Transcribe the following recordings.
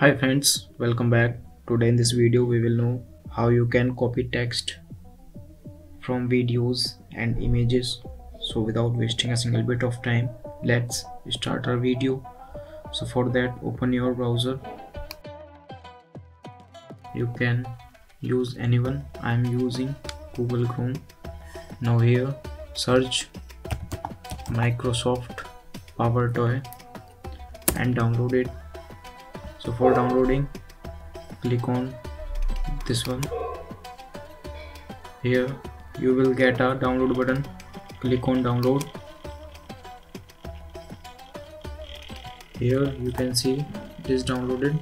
Hi friends, welcome back. Today in this video we will know how you can copy text from videos and images. So without wasting a single bit of time, let's start our video. So for that, open your browser. You can use anyone. I am using Google Chrome. Now here search Microsoft PowerToy and download it. So for downloading, click on this one. Here you will get a download button. Click on download. Here you can see it is downloaded.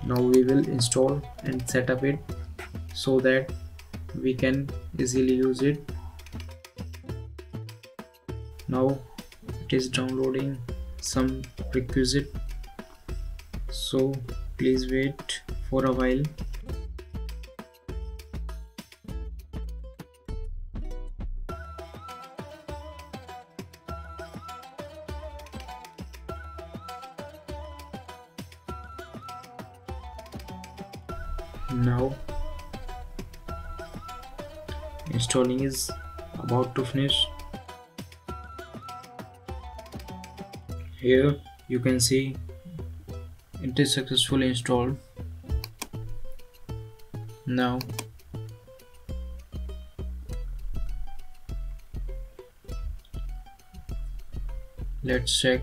Now we will install and set up it so that we can easily use it. Now it is downloading some requisite, so please wait for a while. Now installing is about to finish. Here you can see it is successfully installed. Now let's check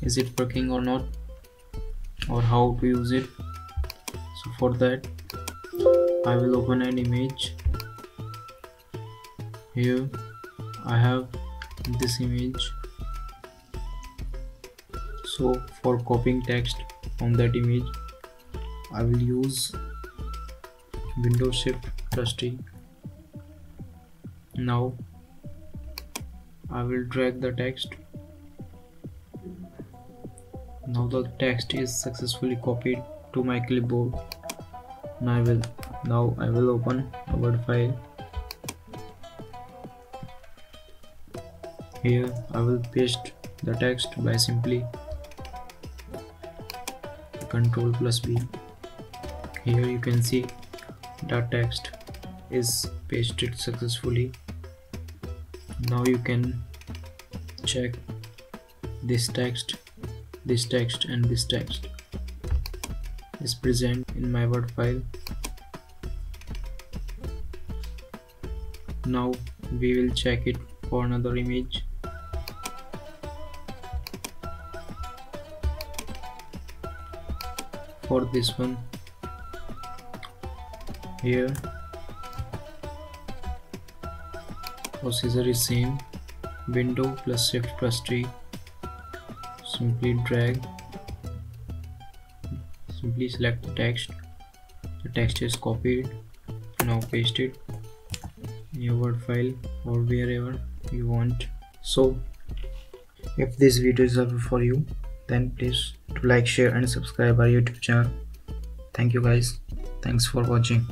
is it working or not, or how to use it. So for that I will open an image. Here I have this image. So for copying text from that image, I will use Windows Shift plus T. Now I will drag the text. Now the text is successfully copied to my clipboard. Now I will open a Word file. Here I will paste the text by simply Ctrl plus B. Here you can see the text is pasted successfully. Now you can check this text and this text is present in my Word file. Now we will check it for another image. For this one, here procedure is same. Window plus Shift plus T. Simply drag. Simply select the text. The text is copied. Now paste it in your Word file or wherever you want. So if this video is helpful for you, then please do like, share and subscribe our YouTube channel. Thank you guys. Thanks for watching.